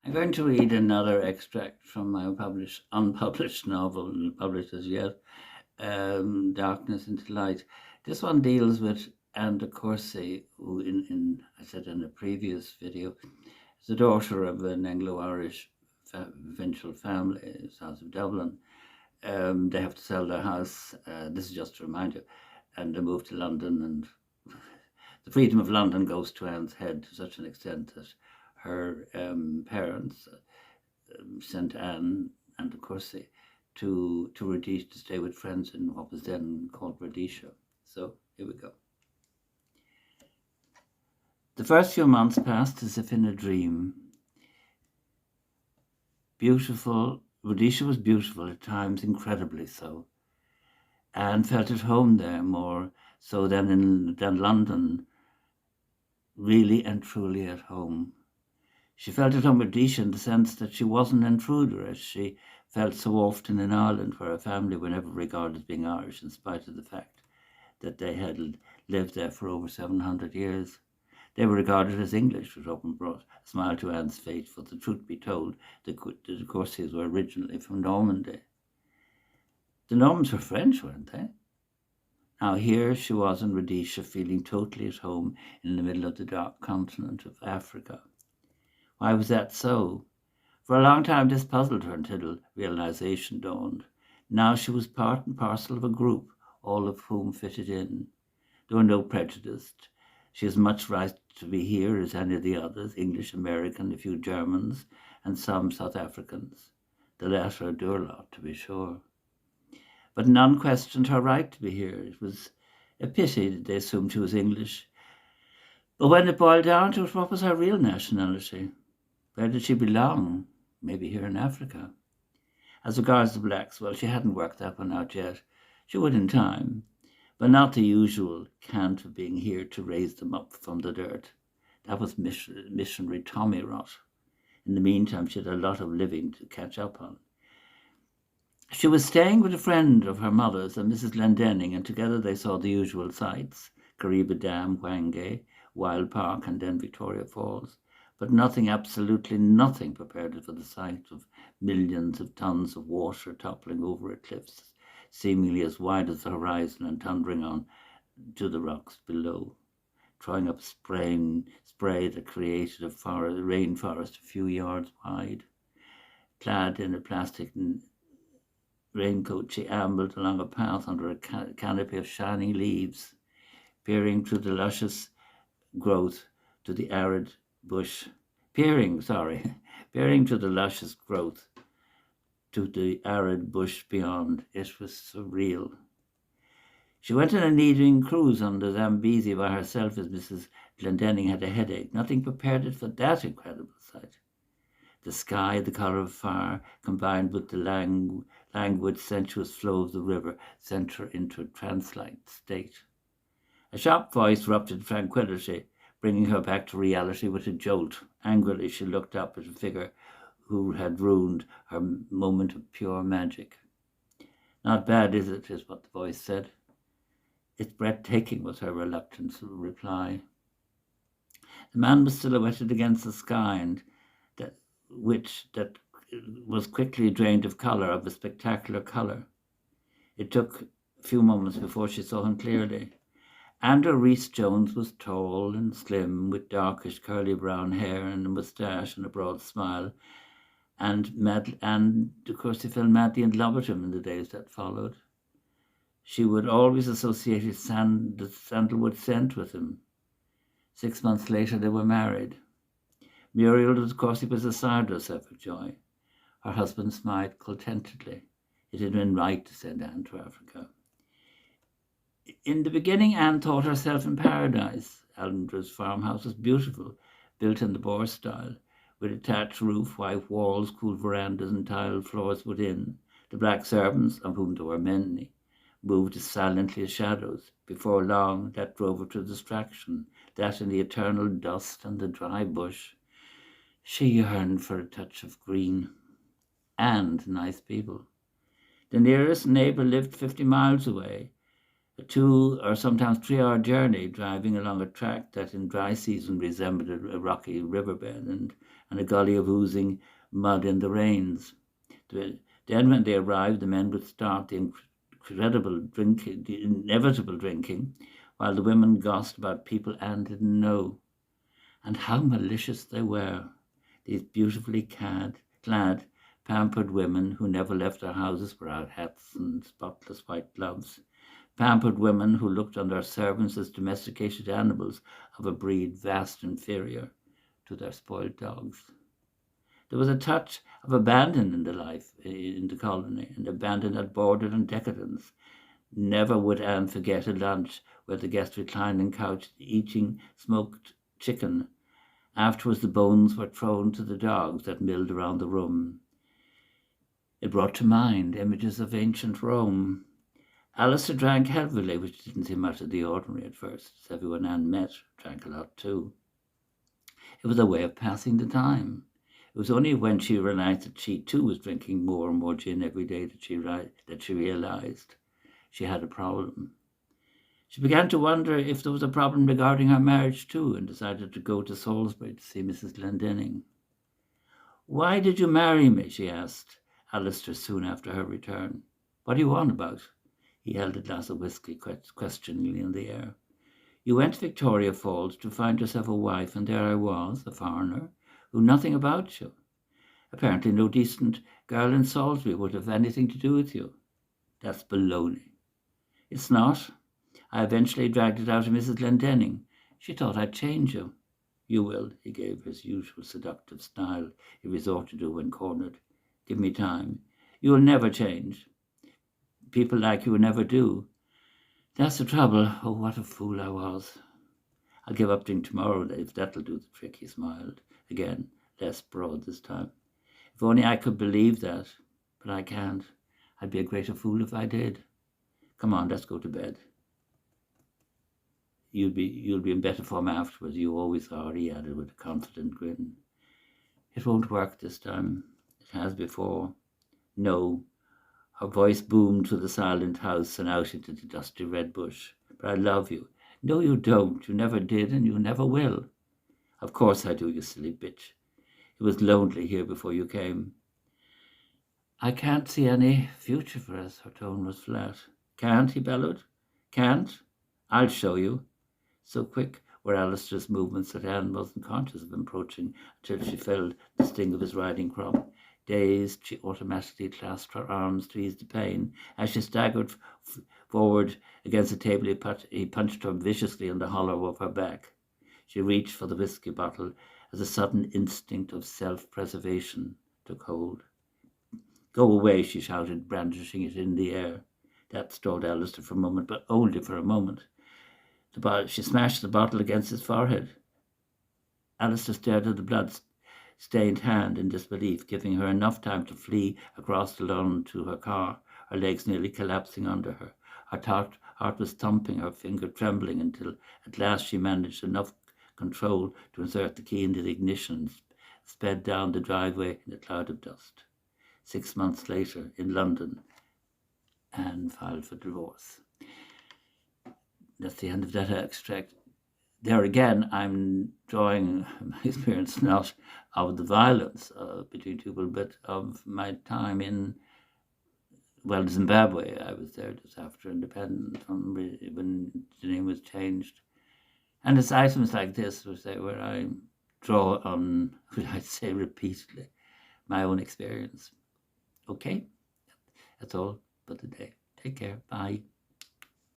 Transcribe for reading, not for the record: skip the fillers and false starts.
I'm going to read another extract from my unpublished novel, published as yet, Darkness into Light. This one deals with Anne de Courcy, who, I said in a previous video, is the daughter of an Anglo-Irish provincial family, south of Dublin. They have to sell their house. This is just to remind you, and they move to London, and the freedom of London goes to Anne's head to such an extent that her parents sent Anne and de Courcy to Rhodesia to stay with friends in what was then called Rhodesia. So here we go. The first few months passed as if in a dream. Beautiful, Rhodesia was beautiful at times, incredibly so. Anne felt at home there more so than London, really and truly at home. She felt at home with Rhodesia in the sense that she wasn't an intruder, as she felt so often in Ireland, where her family were never regarded as being Irish, in spite of the fact that they had lived there for over 700 years. They were regarded as English, which often brought a smile to Anne's face, for the truth be told, the de Courcys were originally from Normandy. The Normans were French, weren't they? Now here she was in Rhodesia, feeling totally at home in the middle of the dark continent of Africa. Why was that so? For a long time this puzzled her until realization dawned. Now she was part and parcel of a group, all of whom fitted in. There were no prejudice. She has much right to be here as any of the others, English, American, a few Germans, and some South Africans. The latter a dour lot, to be sure. But none questioned her right to be here. It was a pity that they assumed she was English. But when it boiled down to it, what was her real nationality? Where did she belong? Maybe here in Africa. As regards the blacks, well, she hadn't worked that one out yet. She would in time, but not the usual cant of being here to raise them up from the dirt. That was missionary Tommy rot. In the meantime, she had a lot of living to catch up on. She was staying with a friend of her mother's, a Mrs. Glendenning, and together they saw the usual sights, Kariba Dam, Whange, Wild Park, and then Victoria Falls. But nothing, absolutely nothing, prepared her for the sight of millions of tons of water toppling over at cliffs, seemingly as wide as the horizon and thundering on to the rocks below, throwing up spray that created a rainforest a few yards wide. Clad in a plastic raincoat, she ambled along a path under a canopy of shining leaves, peering through the luscious growth to the arid bush, peering to the luscious growth to the arid bush beyond. It was surreal. She went on an evening cruise on the Zambezi by herself as Mrs. Glendenning had a headache. Nothing prepared it for that incredible sight. The sky, the colour of fire, combined with the languid, sensuous flow of the river, sent her into a trance-like state. A sharp voice ruptured tranquillity, bringing her back to reality with a jolt. Angrily, she looked up at a figure who had ruined her moment of pure magic. "Not bad, is it?" is what the voice said. "It's breathtaking," was her reluctant reply. The man was silhouetted against the sky, and that was quickly drained of colour, of a spectacular colour. It took a few moments before she saw him clearly. Andrew Rhys-Jones was tall and slim, with darkish curly brown hair and a moustache and a broad smile, and of course she fell madly in love with him in the days that followed. She would always associate the sandalwood scent with him. 6 months later they were married. Muriel, of course, was beside herself with joy. Her husband smiled contentedly. It had been right to send Anne to Africa. In the beginning, Anne thought herself in paradise. Allendra's farmhouse was beautiful, built in the Boer style, with a thatched roof, white walls, cool verandas, and tiled floors within. The black servants, of whom there were many, moved as silently as shadows. Before long, that drove her to distraction, that in the eternal dust and the dry bush. She yearned for a touch of green and nice people. The nearest neighbour lived 50 miles away, A 2 or sometimes 3 hour journey driving along a track that in dry season resembled a rocky riverbed and a gully of oozing mud in the rains. Then when they arrived, the men would start the incredible drinking, the inevitable drinking, while the women gossiped about people Anne didn't know. And how malicious they were, these beautifully clad, pampered women who never left their houses without hats and spotless white gloves. Pampered women who looked on their servants as domesticated animals of a breed vast inferior to their spoiled dogs. There was a touch of abandon in the life in the colony, and abandon that bordered on decadence. Never would Anne forget a lunch where the guests reclined on couch eating smoked chicken. Afterwards, the bones were thrown to the dogs that milled around the room. It brought to mind images of ancient Rome. Alistair drank heavily, which didn't seem out of the ordinary at first, as everyone Anne met drank a lot too. It was a way of passing the time. It was only when she realized that she too was drinking more and more gin every day that she realized she had a problem. She began to wonder if there was a problem regarding her marriage too, and decided to go to Salisbury to see Mrs. Glendinning. "Why did you marry me?" she asked Alistair soon after her return. "What are you on about?" He held a glass of whisky questioningly in the air. "You went to Victoria Falls to find yourself a wife, and there I was, a foreigner, who knew nothing about you. Apparently no decent girl in Salisbury would have anything to do with you." "That's baloney." "It's not. I eventually dragged it out of Mrs. Glendinning. She thought I'd change you." "You will," he gave his usual seductive smile he resorted to when cornered. "Give me time. You will never change. People like you will never do. That's the trouble. Oh, what a fool I was." "I'll give up drink tomorrow if that'll do the trick," he smiled. Again, less broad this time. "If only I could believe that. But I can't. I'd be a greater fool if I did. Come on, let's go to bed. You'll be in better form afterwards. You always are," he added with a confident grin. "It won't work this time. It has before." "No." Her voice boomed through the silent house and out into the dusty red bush. "But I love you." "No, you don't. You never did, and you never will." "Of course I do, you silly bitch. It was lonely here before you came." "I can't see any future for us." Her tone was flat. "Can't?" he bellowed. "Can't? I'll show you." So quick were Alistair's movements that Anne wasn't conscious of him approaching until she felt the sting of his riding crop. Dazed, she automatically clasped her arms to ease the pain. As she staggered forward against the table, he punched her viciously in the hollow of her back. She reached for the whisky bottle as a sudden instinct of self-preservation took hold. "Go away," she shouted, brandishing it in the air. That stalled Alistair for a moment, but only for a moment. She smashed the bottle against his forehead. Alistair stared at the blood-stained hand in disbelief, giving her enough time to flee across the lawn to her car, her legs nearly collapsing under her. Her heart was thumping, her finger trembling, until at last she managed enough control to insert the key into the ignition and sped down the driveway in a cloud of dust. 6 months later, in London, Anne filed for divorce. That's the end of that extract. There again, I'm drawing my experience not of the violence between people, but of my time in, Zimbabwe. I was there just after independence, when the name was changed. And it's items like this where I draw on, would I say repeatedly, my own experience. Okay, that's all for today. Take care. Bye.